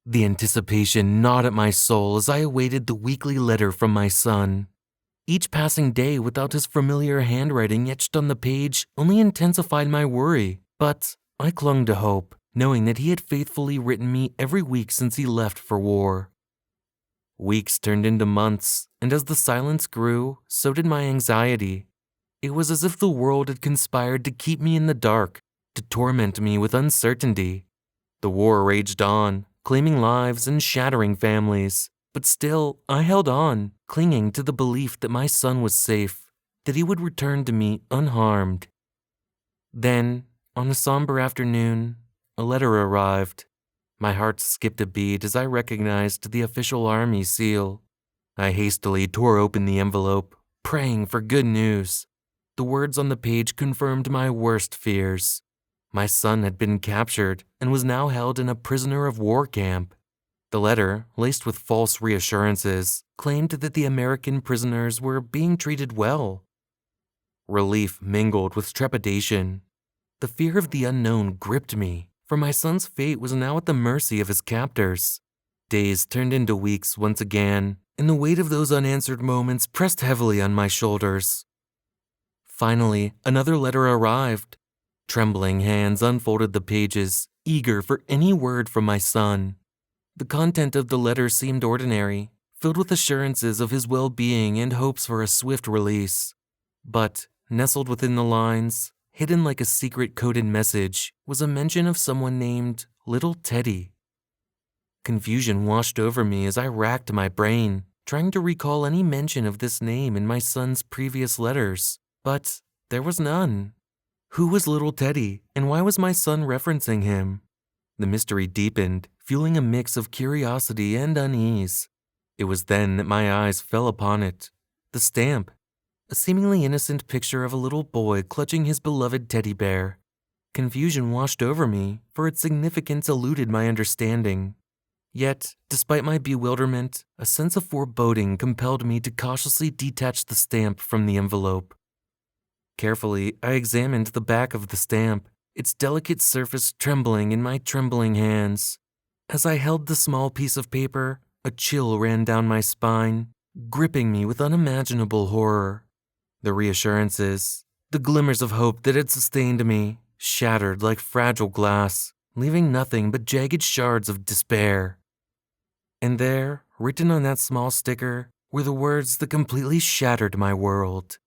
The anticipation gnawed at my soul as I awaited the weekly letter from my son. Each passing day without his familiar handwriting etched on the page only intensified my worry, but I clung to hope, knowing that he had faithfully written me every week since he left for war. Weeks turned into months, and as the silence grew, so did my anxiety. It was as if the world had conspired to keep me in the dark, to torment me with uncertainty. The war raged on, claiming lives and shattering families, but still I held on, clinging to the belief that my son was safe, that he would return to me unharmed. Then, on a somber afternoon, a letter arrived. My heart skipped a beat as I recognized the official army seal. I hastily tore open the envelope, praying for good news. The words on the page confirmed my worst fears. My son had been captured and was now held in a prisoner of war camp. The letter, laced with false reassurances, claimed that the American prisoners were being treated well. Relief mingled with trepidation. The fear of the unknown gripped me, for my son's fate was now at the mercy of his captors. Days turned into weeks once again, and the weight of those unanswered moments pressed heavily on my shoulders. Finally, another letter arrived. Trembling hands unfolded the pages, eager for any word from my son. The content of the letter seemed ordinary, filled with assurances of his well-being and hopes for a swift release. But, nestled within the lines, hidden like a secret coded message, was a mention of someone named Little Teddy. Confusion washed over me as I racked my brain, trying to recall any mention of this name in my son's previous letters, but there was none. Who was Little Teddy, and why was my son referencing him? The mystery deepened, fueling a mix of curiosity and unease. It was then that my eyes fell upon it. The stamp. A seemingly innocent picture of a little boy clutching his beloved teddy bear. Confusion washed over me, for its significance eluded my understanding. Yet, despite my bewilderment, a sense of foreboding compelled me to cautiously detach the stamp from the envelope. Carefully, I examined the back of the stamp, its delicate surface trembling in my trembling hands. As I held the small piece of paper, a chill ran down my spine, gripping me with unimaginable horror. The reassurances, the glimmers of hope that had sustained me, shattered like fragile glass, leaving nothing but jagged shards of despair. And there, written on that small sticker, were the words that completely shattered my world.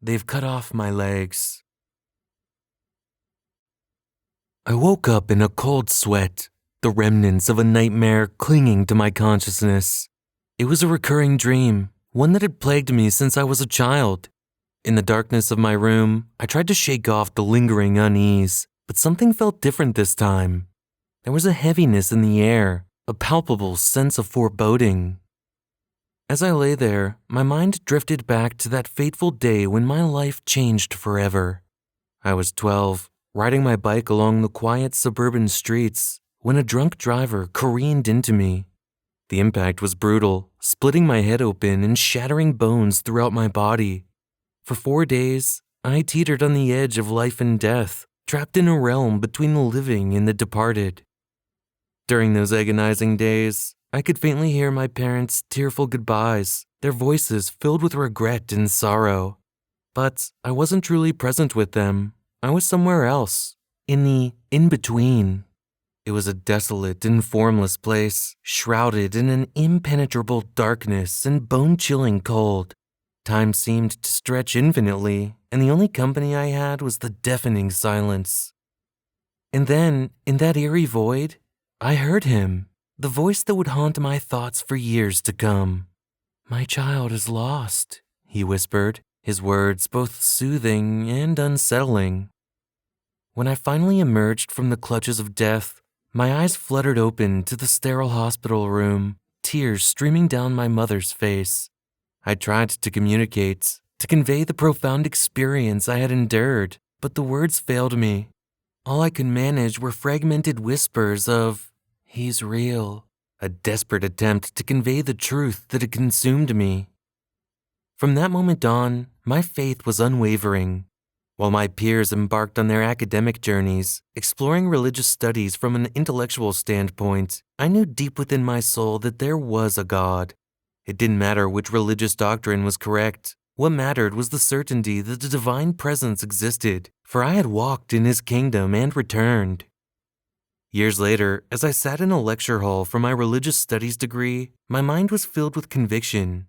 They've cut off my legs. I woke up in a cold sweat, the remnants of a nightmare clinging to my consciousness. It was a recurring dream, one that had plagued me since I was a child. In the darkness of my room, I tried to shake off the lingering unease, but something felt different this time. There was a heaviness in the air, a palpable sense of foreboding. As I lay there, my mind drifted back to that fateful day when my life changed forever. I was 12, riding my bike along the quiet suburban streets, when a drunk driver careened into me. The impact was brutal, splitting my head open and shattering bones throughout my body. For 4 days, I teetered on the edge of life and death, trapped in a realm between the living and the departed. During those agonizing days, I could faintly hear my parents' tearful goodbyes, their voices filled with regret and sorrow. But I wasn't truly present with them. I was somewhere else, in the in-between. It was a desolate and formless place, shrouded in an impenetrable darkness and bone-chilling cold. Time seemed to stretch infinitely, and the only company I had was the deafening silence. And then, in that eerie void, I heard him. The voice that would haunt my thoughts for years to come. "My child is lost," he whispered, his words both soothing and unsettling. When I finally emerged from the clutches of death, my eyes fluttered open to the sterile hospital room, tears streaming down my mother's face. I tried to communicate, to convey the profound experience I had endured, but the words failed me. All I could manage were fragmented whispers of, "He's real," a desperate attempt to convey the truth that had consumed me. From that moment on, my faith was unwavering. While my peers embarked on their academic journeys, exploring religious studies from an intellectual standpoint, I knew deep within my soul that there was a God. It didn't matter which religious doctrine was correct. What mattered was the certainty that the divine presence existed, for I had walked in his kingdom and returned. Years later, as I sat in a lecture hall for my religious studies degree, my mind was filled with conviction.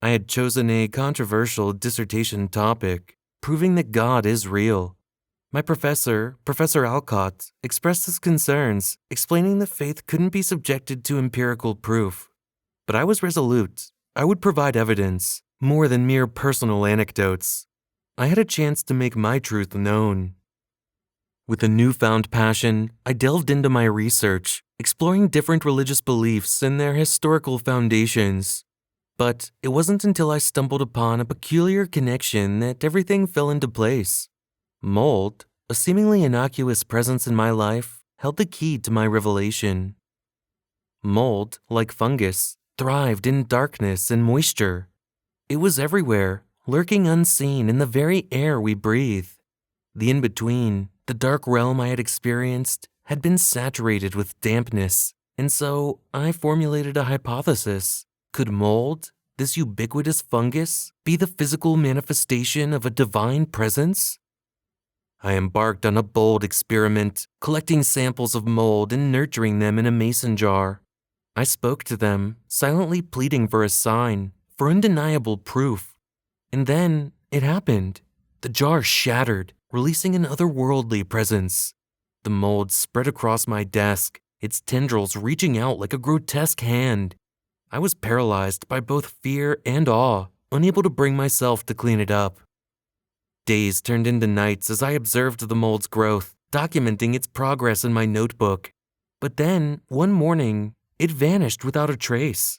I had chosen a controversial dissertation topic, proving that God is real. My professor, Professor Alcott, expressed his concerns, explaining that faith couldn't be subjected to empirical proof. But I was resolute. I would provide evidence, more than mere personal anecdotes. I had a chance to make my truth known. With a newfound passion, I delved into my research, exploring different religious beliefs and their historical foundations. But it wasn't until I stumbled upon a peculiar connection that everything fell into place. Mold, a seemingly innocuous presence in my life, held the key to my revelation. Mold, like fungus, thrived in darkness and moisture. It was everywhere, lurking unseen in the very air we breathe. The in-between, the dark realm I had experienced, had been saturated with dampness, and so I formulated a hypothesis. Could mold, this ubiquitous fungus, be the physical manifestation of a divine presence? I embarked on a bold experiment, collecting samples of mold and nurturing them in a mason jar. I spoke to them, silently pleading for a sign, for undeniable proof. And then it happened. The jar shattered, releasing an otherworldly presence. The mold spread across my desk, its tendrils reaching out like a grotesque hand. I was paralyzed by both fear and awe, unable to bring myself to clean it up. Days turned into nights as I observed the mold's growth, documenting its progress in my notebook. But then, one morning, it vanished without a trace.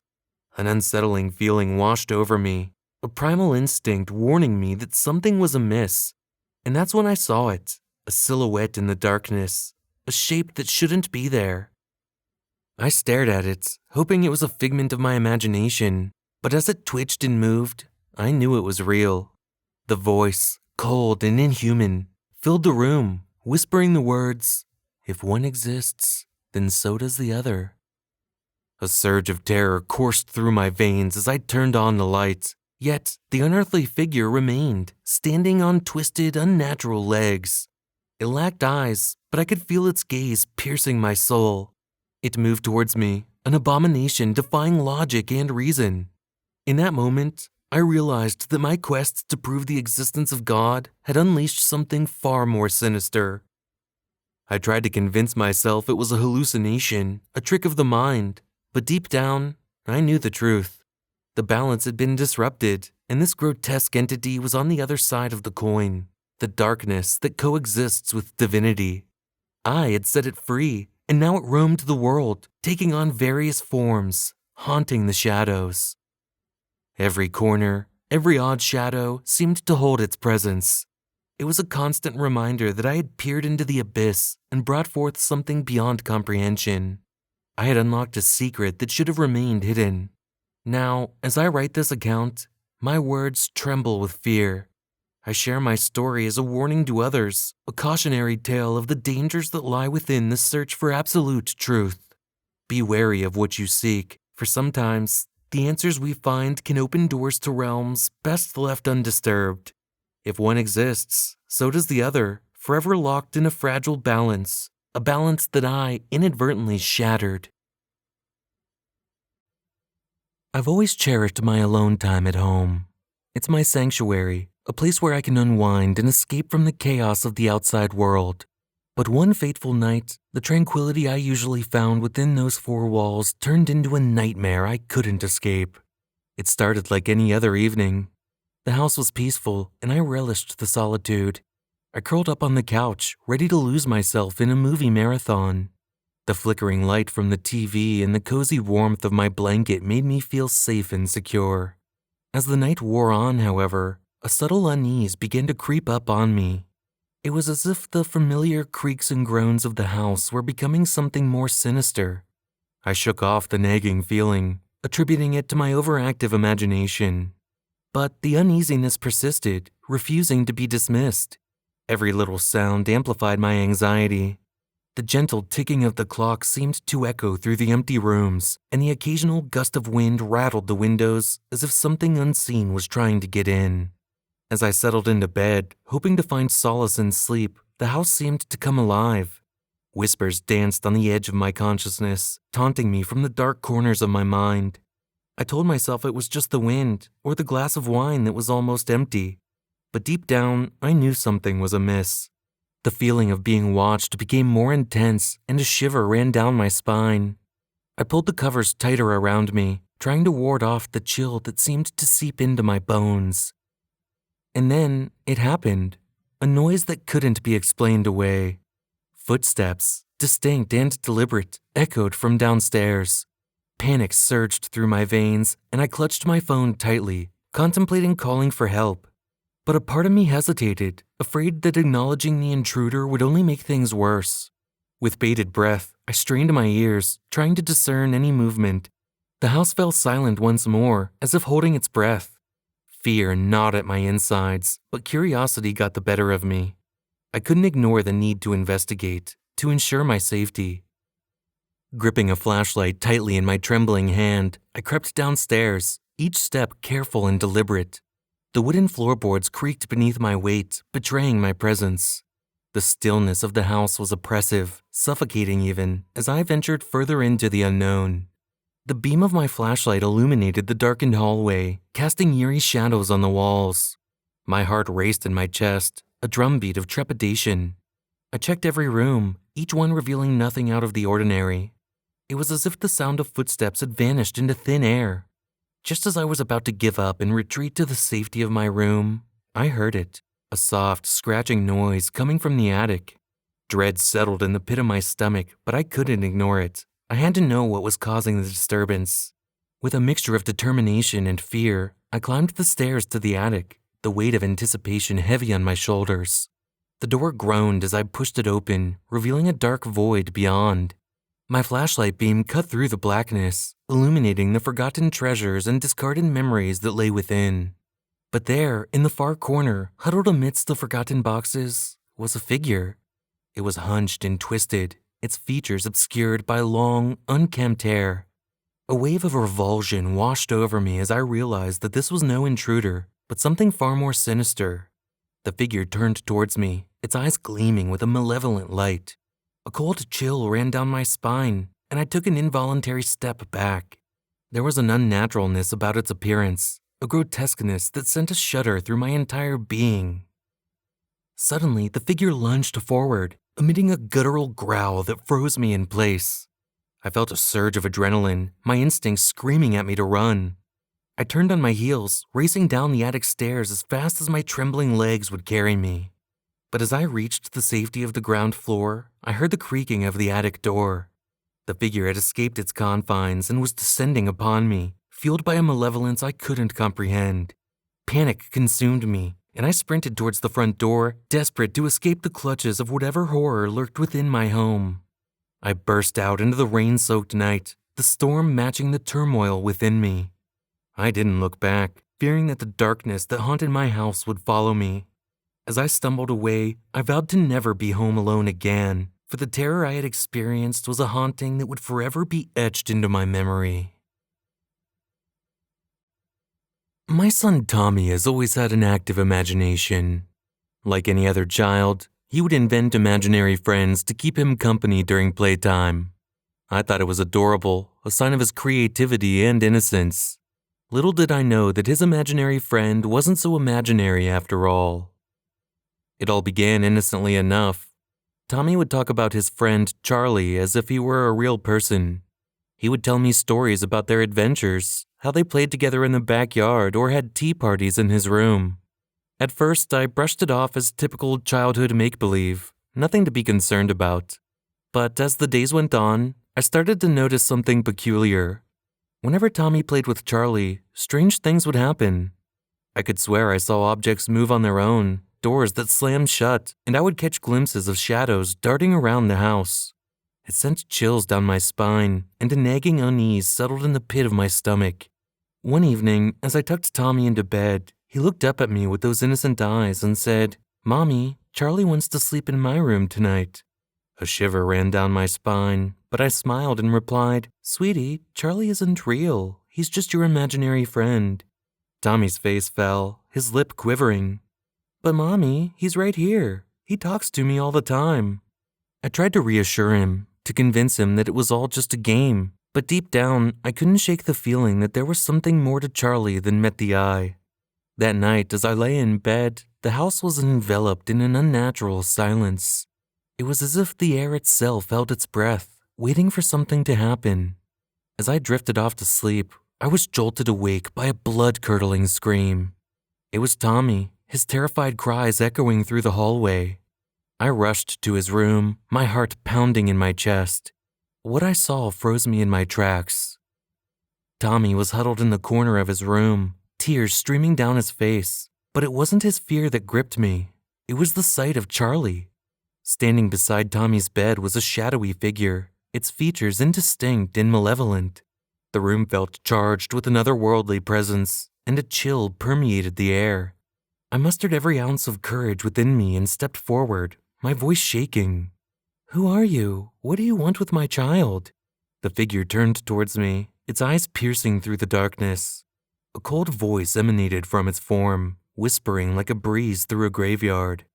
An unsettling feeling washed over me, a primal instinct warning me that something was amiss. And that's when I saw it, a silhouette in the darkness, a shape that shouldn't be there. I stared at it, hoping it was a figment of my imagination, but as it twitched and moved, I knew it was real. The voice, cold and inhuman, filled the room, whispering the words, "If one exists, then so does the other." A surge of terror coursed through my veins as I turned on the light, yet the unearthly figure remained, standing on twisted, unnatural legs. It lacked eyes, but I could feel its gaze piercing my soul. It moved towards me, an abomination defying logic and reason. In that moment, I realized that my quest to prove the existence of God had unleashed something far more sinister. I tried to convince myself it was a hallucination, a trick of the mind, but deep down, I knew the truth. The balance had been disrupted, and this grotesque entity was on the other side of the coin, the darkness that coexists with divinity. I had set it free, and now it roamed the world, taking on various forms, haunting the shadows. Every corner, every odd shadow seemed to hold its presence. It was a constant reminder that I had peered into the abyss and brought forth something beyond comprehension. I had unlocked a secret that should have remained hidden. Now, as I write this account, my words tremble with fear. I share my story as a warning to others, a cautionary tale of the dangers that lie within the search for absolute truth. Be wary of what you seek, for sometimes the answers we find can open doors to realms best left undisturbed. If one exists, so does the other, forever locked in a fragile balance, a balance that I inadvertently shattered. I've always cherished my alone time at home. It's my sanctuary, a place where I can unwind and escape from the chaos of the outside world. But one fateful night, the tranquility I usually found within those four walls turned into a nightmare I couldn't escape. It started like any other evening. The house was peaceful, and I relished the solitude. I curled up on the couch, ready to lose myself in a movie marathon. The flickering light from the TV and the cozy warmth of my blanket made me feel safe and secure. As the night wore on, however, a subtle unease began to creep up on me. It was as if the familiar creaks and groans of the house were becoming something more sinister. I shook off the nagging feeling, attributing it to my overactive imagination. But the uneasiness persisted, refusing to be dismissed. Every little sound amplified my anxiety. The gentle ticking of the clock seemed to echo through the empty rooms, and the occasional gust of wind rattled the windows as if something unseen was trying to get in. As I settled into bed, hoping to find solace in sleep, the house seemed to come alive. Whispers danced on the edge of my consciousness, taunting me from the dark corners of my mind. I told myself it was just the wind, or the glass of wine that was almost empty. But deep down, I knew something was amiss. The feeling of being watched became more intense, and a shiver ran down my spine. I pulled the covers tighter around me, trying to ward off the chill that seemed to seep into my bones. And then it happened, a noise that couldn't be explained away. Footsteps, distinct and deliberate, echoed from downstairs. Panic surged through my veins, and I clutched my phone tightly, contemplating calling for help. But a part of me hesitated, afraid that acknowledging the intruder would only make things worse. With bated breath, I strained my ears, trying to discern any movement. The house fell silent once more, as if holding its breath. Fear gnawed at my insides, but curiosity got the better of me. I couldn't ignore the need to investigate, to ensure my safety. Gripping a flashlight tightly in my trembling hand, I crept downstairs, each step careful and deliberate. The wooden floorboards creaked beneath my weight, betraying my presence. The stillness of the house was oppressive, suffocating even, as I ventured further into the unknown. The beam of my flashlight illuminated the darkened hallway, casting eerie shadows on the walls. My heart raced in my chest, a drumbeat of trepidation. I checked every room, each one revealing nothing out of the ordinary. It was as if the sound of footsteps had vanished into thin air. Just as I was about to give up and retreat to the safety of my room, I heard it, a soft, scratching noise coming from the attic. Dread settled in the pit of my stomach, but I couldn't ignore it. I had to know what was causing the disturbance. With a mixture of determination and fear, I climbed the stairs to the attic, the weight of anticipation heavy on my shoulders. The door groaned as I pushed it open, revealing a dark void beyond. My flashlight beam cut through the blackness, illuminating the forgotten treasures and discarded memories that lay within. But there, in the far corner, huddled amidst the forgotten boxes, was a figure. It was hunched and twisted, its features obscured by long, unkempt hair. A wave of revulsion washed over me as I realized that this was no intruder, but something far more sinister. The figure turned towards me, its eyes gleaming with a malevolent light. A cold chill ran down my spine, and I took an involuntary step back. There was an unnaturalness about its appearance, a grotesqueness that sent a shudder through my entire being. Suddenly, the figure lunged forward, emitting a guttural growl that froze me in place. I felt a surge of adrenaline, my instincts screaming at me to run. I turned on my heels, racing down the attic stairs as fast as my trembling legs would carry me. But as I reached the safety of the ground floor, I heard the creaking of the attic door. The figure had escaped its confines and was descending upon me, fueled by a malevolence I couldn't comprehend. Panic consumed me, and I sprinted towards the front door, desperate to escape the clutches of whatever horror lurked within my home. I burst out into the rain-soaked night, the storm matching the turmoil within me. I didn't look back, fearing that the darkness that haunted my house would follow me. As I stumbled away, I vowed to never be home alone again, for the terror I had experienced was a haunting that would forever be etched into my memory. My son Tommy has always had an active imagination. Like any other child, he would invent imaginary friends to keep him company during playtime. I thought it was adorable, a sign of his creativity and innocence. Little did I know that his imaginary friend wasn't so imaginary after all. It all began innocently enough. Tommy would talk about his friend Charlie as if he were a real person. He would tell me stories about their adventures, how they played together in the backyard or had tea parties in his room. At first, I brushed it off as typical childhood make-believe, nothing to be concerned about. But as the days went on, I started to notice something peculiar. Whenever Tommy played with Charlie, strange things would happen. I could swear I saw objects move on their own, doors that slammed shut, and I would catch glimpses of shadows darting around the house. It sent chills down my spine, and a nagging unease settled in the pit of my stomach. One evening, as I tucked Tommy into bed, he looked up at me with those innocent eyes and said, "Mommy, Charlie wants to sleep in my room tonight." A shiver ran down my spine, but I smiled and replied, "Sweetie, Charlie isn't real. He's just your imaginary friend." Tommy's face fell, his lip quivering. "But Mommy, he's right here. He talks to me all the time." I tried to reassure him, to convince him that it was all just a game, but deep down, I couldn't shake the feeling that there was something more to Charlie than met the eye. That night, as I lay in bed, the house was enveloped in an unnatural silence. It was as if the air itself held its breath, waiting for something to happen. As I drifted off to sleep, I was jolted awake by a blood-curdling scream. It was Tommy, his terrified cries echoing through the hallway. I rushed to his room, my heart pounding in my chest. What I saw froze me in my tracks. Tommy was huddled in the corner of his room, tears streaming down his face, but it wasn't his fear that gripped me. It was the sight of Charlie. Standing beside Tommy's bed was a shadowy figure, its features indistinct and malevolent. The room felt charged with an otherworldly presence, and a chill permeated the air. I mustered every ounce of courage within me and stepped forward, my voice shaking. "Who are you? What do you want with my child?" The figure turned towards me, its eyes piercing through the darkness. A cold voice emanated from its form, whispering like a breeze through a graveyard.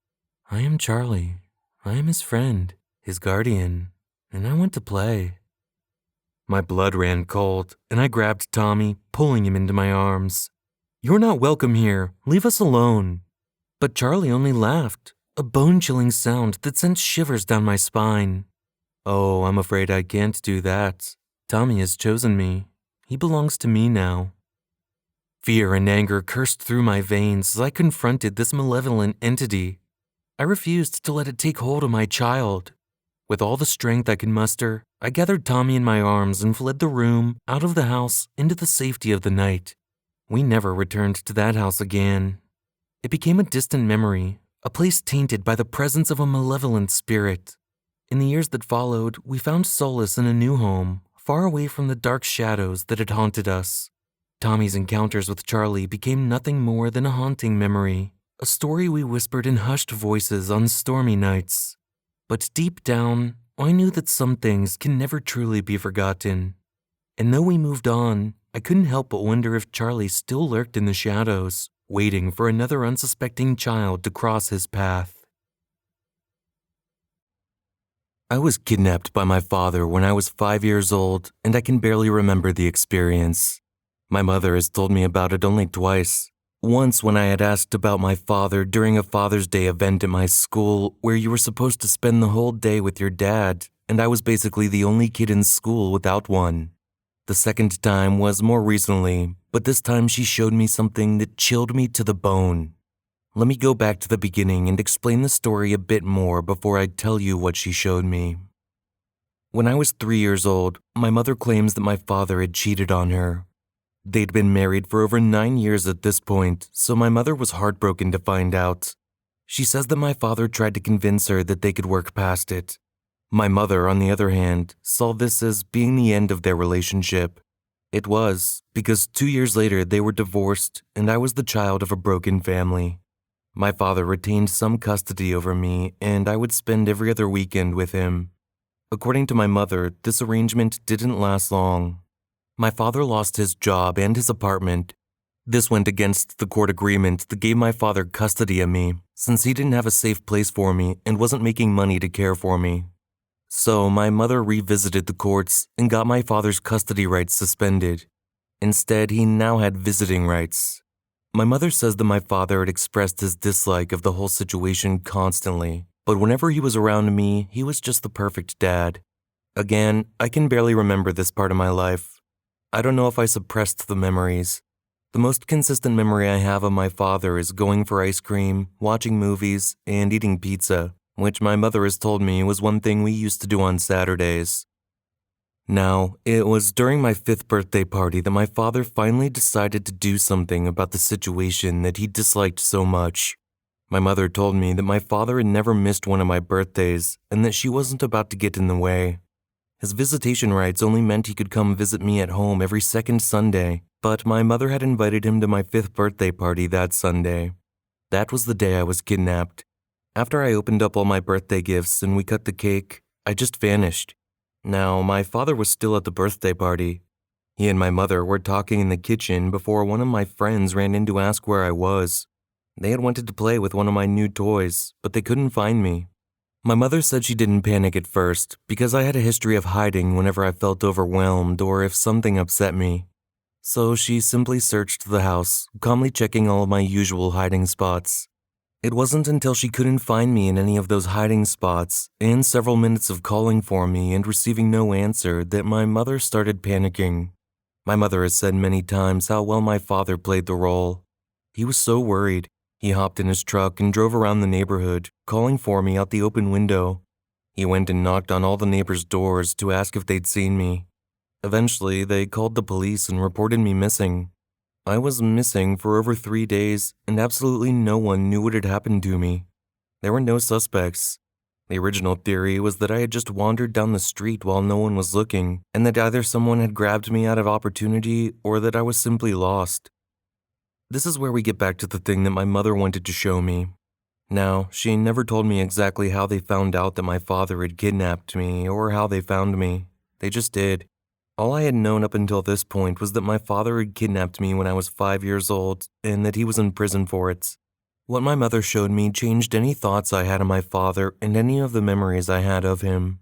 "I am Charlie. I am his friend, his guardian, and I want to play." My blood ran cold, and I grabbed Tommy, pulling him into my arms. "You're not welcome here. Leave us alone." But Charlie only laughed, a bone-chilling sound that sent shivers down my spine. "Oh, I'm afraid I can't do that. Tommy has chosen me. He belongs to me now." Fear and anger coursed through my veins as I confronted this malevolent entity. I refused to let it take hold of my child. With all the strength I could muster, I gathered Tommy in my arms and fled the room, out of the house, into the safety of the night. We never returned to that house again. It became a distant memory, a place tainted by the presence of a malevolent spirit. In the years that followed, we found solace in a new home, far away from the dark shadows that had haunted us. Tommy's encounters with Charlie became nothing more than a haunting memory, a story we whispered in hushed voices on stormy nights. But deep down, I knew that some things can never truly be forgotten. And though we moved on, I couldn't help but wonder if Charlie still lurked in the shadows, waiting for another unsuspecting child to cross his path. I was kidnapped by my father when I was 5 years old, and I can barely remember the experience. My mother has told me about it only twice. Once when I had asked about my father during a Father's Day event at my school where you were supposed to spend the whole day with your dad, and I was basically the only kid in school without one. The second time was more recently, but this time she showed me something that chilled me to the bone. Let me go back to the beginning and explain the story a bit more before I tell you what she showed me. When I was 3 years old, my mother claims that my father had cheated on her. They'd been married for over 9 years at this point, so my mother was heartbroken to find out. She says that my father tried to convince her that they could work past it. My mother, on the other hand, saw this as being the end of their relationship. It was, because 2 years later they were divorced and I was the child of a broken family. My father retained some custody over me and I would spend every other weekend with him. According to my mother, this arrangement didn't last long. My father lost his job and his apartment. This went against the court agreement that gave my father custody of me, since he didn't have a safe place for me and wasn't making money to care for me. So my mother revisited the courts and got my father's custody rights suspended. Instead, he now had visiting rights. My mother says that my father had expressed his dislike of the whole situation constantly, but whenever he was around me, he was just the perfect dad. Again, I can barely remember this part of my life. I don't know if I suppressed the memories. The most consistent memory I have of my father is going for ice cream, watching movies, and eating pizza, which my mother has told me was one thing we used to do on Saturdays. Now, it was during my 5th birthday party that my father finally decided to do something about the situation that he disliked so much. My mother told me that my father had never missed one of my birthdays and that she wasn't about to get in the way. His visitation rights only meant he could come visit me at home every second Sunday, but my mother had invited him to my 5th birthday party that Sunday. That was the day I was kidnapped. After I opened up all my birthday gifts and we cut the cake, I just vanished. Now, my father was still at the birthday party. He and my mother were talking in the kitchen before one of my friends ran in to ask where I was. They had wanted to play with one of my new toys, but they couldn't find me. My mother said she didn't panic at first because I had a history of hiding whenever I felt overwhelmed or if something upset me. So she simply searched the house, calmly checking all of my usual hiding spots. It wasn't until she couldn't find me in any of those hiding spots and several minutes of calling for me and receiving no answer that my mother started panicking. My mother has said many times how well my father played the role. He was so worried. He hopped in his truck and drove around the neighborhood, calling for me out the open window. He went and knocked on all the neighbors' doors to ask if they'd seen me. Eventually, they called the police and reported me missing. I was missing for over 3 days, and absolutely no one knew what had happened to me. There were no suspects. The original theory was that I had just wandered down the street while no one was looking, and that either someone had grabbed me out of opportunity or that I was simply lost. This is where we get back to the thing that my mother wanted to show me. Now, she never told me exactly how they found out that my father had kidnapped me or how they found me. They just did. All I had known up until this point was that my father had kidnapped me when I was 5 years old and that he was in prison for it. What my mother showed me changed any thoughts I had of my father and any of the memories I had of him.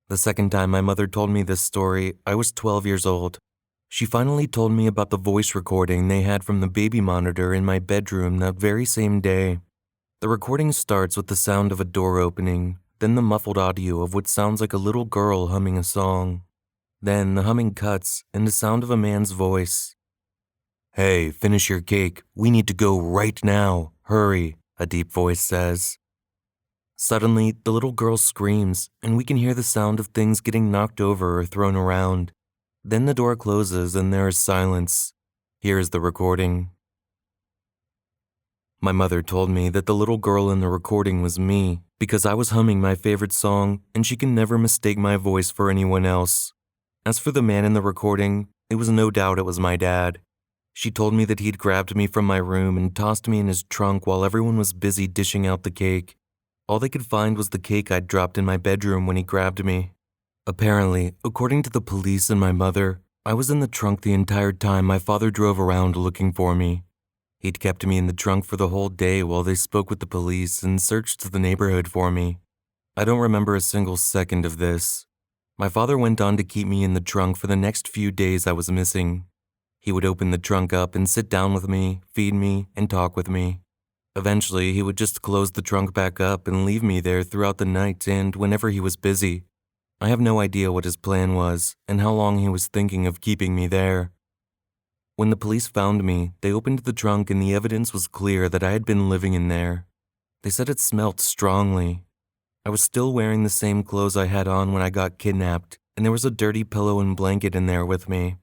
The second time my mother told me this story, I was 12 years old. She finally told me about the voice recording they had from the baby monitor in my bedroom that very same day. The recording starts with the sound of a door opening, then the muffled audio of what sounds like a little girl humming a song. Then the humming cuts and the sound of a man's voice. "Hey, finish your cake. We need to go right now. Hurry," a deep voice says. Suddenly, the little girl screams, and we can hear the sound of things getting knocked over or thrown around. Then the door closes and there is silence. Here is the recording. My mother told me that the little girl in the recording was me because I was humming my favorite song and she can never mistake my voice for anyone else. As for the man in the recording, it was no doubt it was my dad. She told me that he'd grabbed me from my room and tossed me in his trunk while everyone was busy dishing out the cake. All they could find was the cake I'd dropped in my bedroom when he grabbed me. Apparently, according to the police and my mother, I was in the trunk the entire time my father drove around looking for me. He'd kept me in the trunk for the whole day while they spoke with the police and searched the neighborhood for me. I don't remember a single second of this. My father went on to keep me in the trunk for the next few days I was missing. He would open the trunk up and sit down with me, feed me, and talk with me. Eventually, he would just close the trunk back up and leave me there throughout the night and whenever he was busy. I have no idea what his plan was and how long he was thinking of keeping me there. When the police found me, they opened the trunk and the evidence was clear that I had been living in there. They said it smelt strongly. I was still wearing the same clothes I had on when I got kidnapped, and there was a dirty pillow and blanket in there with me.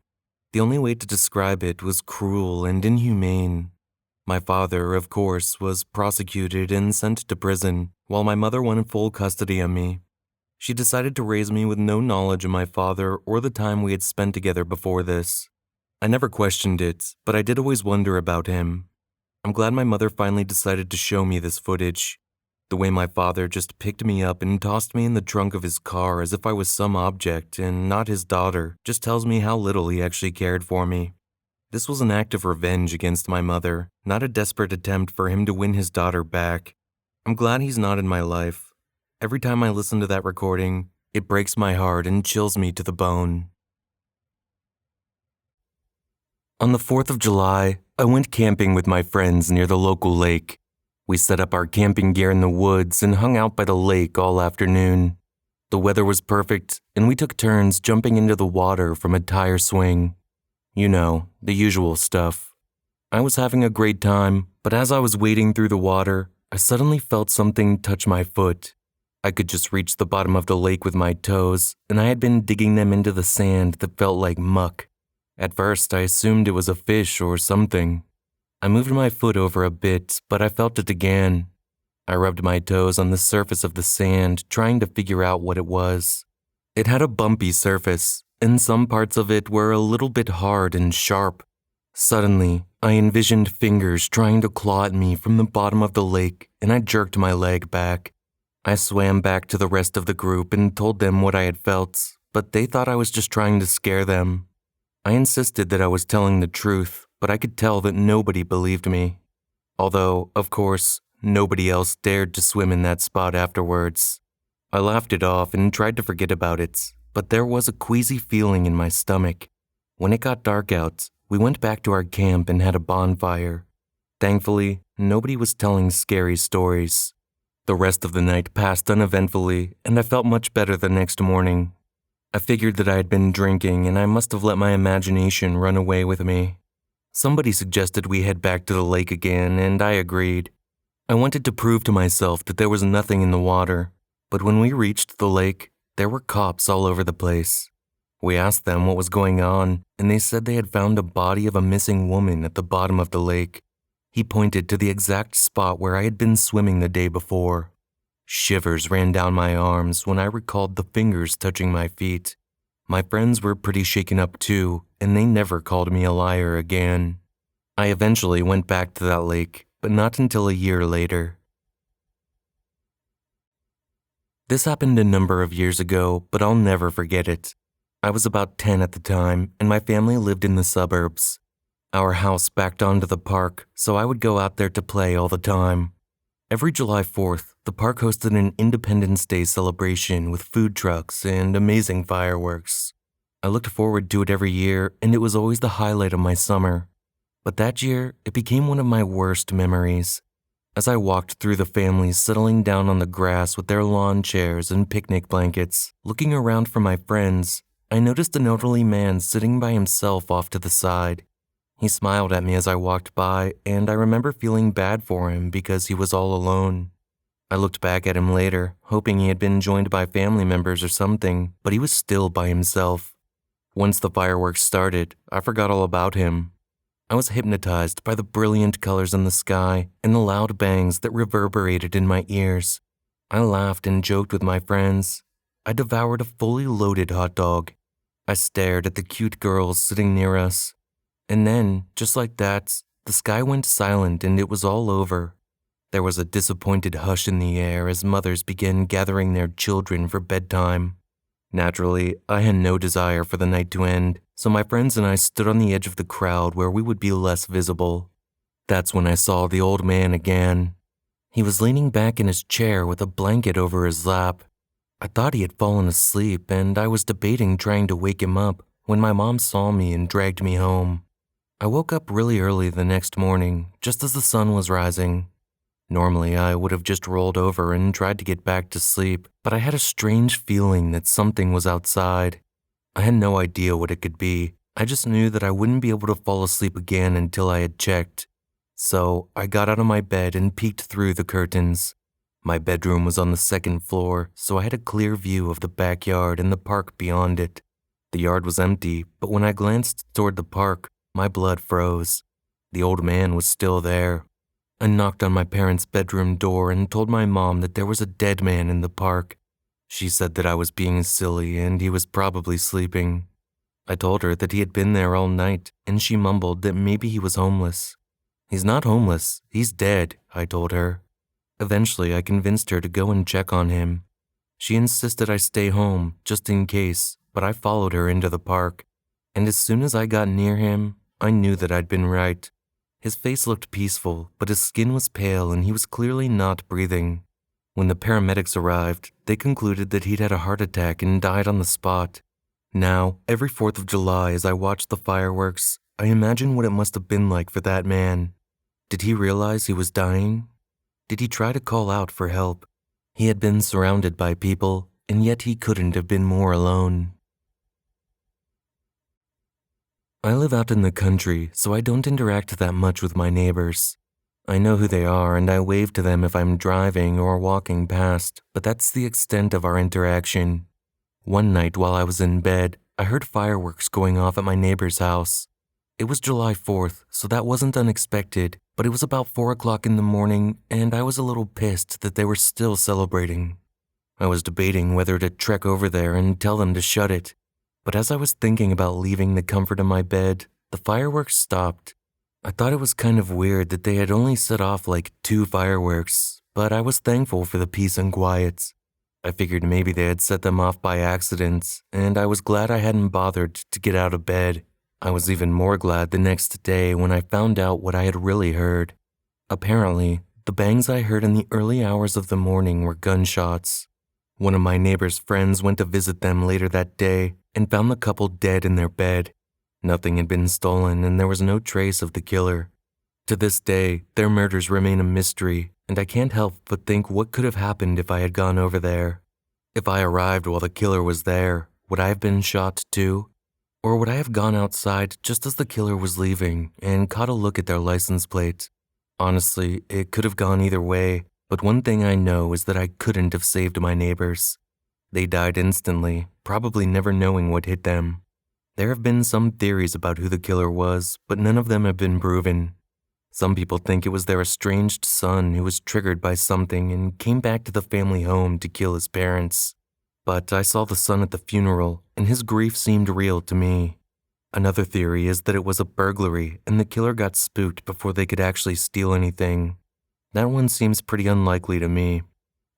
The only way to describe it was cruel and inhumane. My father, of course, was prosecuted and sent to prison, while my mother wanted full custody of me. She decided to raise me with no knowledge of my father or the time we had spent together before this. I never questioned it, but I did always wonder about him. I'm glad my mother finally decided to show me this footage. The way my father just picked me up and tossed me in the trunk of his car as if I was some object and not his daughter just tells me how little he actually cared for me. This was an act of revenge against my mother, not a desperate attempt for him to win his daughter back. I'm glad he's not in my life. Every time I listen to that recording, it breaks my heart and chills me to the bone. On the 4th of July, I went camping with my friends near the local lake. We set up our camping gear in the woods and hung out by the lake all afternoon. The weather was perfect, and we took turns jumping into the water from a tire swing. You know, the usual stuff. I was having a great time, but as I was wading through the water, I suddenly felt something touch my foot. I could just reach the bottom of the lake with my toes, and I had been digging them into the sand that felt like muck. At first, I assumed it was a fish or something. I moved my foot over a bit, but I felt it again. I rubbed my toes on the surface of the sand, trying to figure out what it was. It had a bumpy surface, and some parts of it were a little bit hard and sharp. Suddenly, I envisioned fingers trying to claw at me from the bottom of the lake, and I jerked my leg back. I swam back to the rest of the group and told them what I had felt, but they thought I was just trying to scare them. I insisted that I was telling the truth, but I could tell that nobody believed me. Although, of course, nobody else dared to swim in that spot afterwards. I laughed it off and tried to forget about it, but there was a queasy feeling in my stomach. When it got dark out, we went back to our camp and had a bonfire. Thankfully, nobody was telling scary stories. The rest of the night passed uneventfully, and I felt much better the next morning. I figured that I had been drinking and I must have let my imagination run away with me. Somebody suggested we head back to the lake again, and I agreed. I wanted to prove to myself that there was nothing in the water, but when we reached the lake, there were cops all over the place. We asked them what was going on, and they said they had found a body of a missing woman at the bottom of the lake. He pointed to the exact spot where I had been swimming the day before. Shivers ran down my arms when I recalled the fingers touching my feet. My friends were pretty shaken up too, and they never called me a liar again. I eventually went back to that lake, but not until a year later. This happened a number of years ago, but I'll never forget it. I was about 10 at the time, and my family lived in the suburbs. Our house backed onto the park, so I would go out there to play all the time. Every July 4th, the park hosted an Independence Day celebration with food trucks and amazing fireworks. I looked forward to it every year, and it was always the highlight of my summer. But that year, it became one of my worst memories. As I walked through the families settling down on the grass with their lawn chairs and picnic blankets, looking around for my friends, I noticed an elderly man sitting by himself off to the side. He smiled at me as I walked by, and I remember feeling bad for him because he was all alone. I looked back at him later, hoping he had been joined by family members or something, but he was still by himself. Once the fireworks started, I forgot all about him. I was hypnotized by the brilliant colors in the sky and the loud bangs that reverberated in my ears. I laughed and joked with my friends. I devoured a fully loaded hot dog. I stared at the cute girls sitting near us. And then, just like that, the sky went silent and it was all over. There was a disappointed hush in the air as mothers began gathering their children for bedtime. Naturally, I had no desire for the night to end, so my friends and I stood on the edge of the crowd where we would be less visible. That's when I saw the old man again. He was leaning back in his chair with a blanket over his lap. I thought he had fallen asleep, and I was debating trying to wake him up when my mom saw me and dragged me home. I woke up really early the next morning, just as the sun was rising. Normally, I would have just rolled over and tried to get back to sleep, but I had a strange feeling that something was outside. I had no idea what it could be. I just knew that I wouldn't be able to fall asleep again until I had checked. So I got out of my bed and peeked through the curtains. My bedroom was on the second floor, so I had a clear view of the backyard and the park beyond it. The yard was empty, but when I glanced toward the park, my blood froze. The old man was still there. I knocked on my parents' bedroom door and told my mom that there was a dead man in the park. She said that I was being silly and he was probably sleeping. I told her that he had been there all night, and she mumbled that maybe he was homeless. "He's not homeless, he's dead," I told her. Eventually, I convinced her to go and check on him. She insisted I stay home, just in case, but I followed her into the park. And as soon as I got near him, I knew that I'd been right. His face looked peaceful, but his skin was pale and he was clearly not breathing. When the paramedics arrived, they concluded that he'd had a heart attack and died on the spot. Now, every 4th of July as I watched the fireworks, I imagine what it must have been like for that man. Did he realize he was dying? Did he try to call out for help? He had been surrounded by people, and yet he couldn't have been more alone. I live out in the country, so I don't interact that much with my neighbors. I know who they are and I wave to them if I'm driving or walking past, but that's the extent of our interaction. One night while I was in bed, I heard fireworks going off at my neighbor's house. It was July 4th, so that wasn't unexpected, but it was about 4 o'clock in the morning and I was a little pissed that they were still celebrating. I was debating whether to trek over there and tell them to shut it. But as I was thinking about leaving the comfort of my bed, the fireworks stopped. I thought it was kind of weird that they had only set off like 2 fireworks, but I was thankful for the peace and quiet. I figured maybe they had set them off by accident, and I was glad I hadn't bothered to get out of bed. I was even more glad the next day when I found out what I had really heard. Apparently, the bangs I heard in the early hours of the morning were gunshots. One of my neighbor's friends went to visit them later that day and found the couple dead in their bed. Nothing had been stolen and there was no trace of the killer. To this day, their murders remain a mystery, and I can't help but think what could have happened if I had gone over there. If I arrived while the killer was there, would I have been shot too? Or would I have gone outside just as the killer was leaving and caught a look at their license plate? Honestly, it could have gone either way, but one thing I know is that I couldn't have saved my neighbors. They died instantly, probably never knowing what hit them. There have been some theories about who the killer was, but none of them have been proven. Some people think it was their estranged son who was triggered by something and came back to the family home to kill his parents. But I saw the son at the funeral, and his grief seemed real to me. Another theory is that it was a burglary and the killer got spooked before they could actually steal anything. That one seems pretty unlikely to me.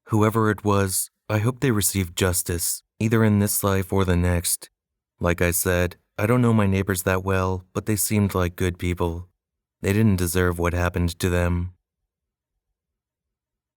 Whoever it was, I hope they receive justice, either in this life or the next. Like I said, I don't know my neighbors that well, but they seemed like good people. They didn't deserve what happened to them.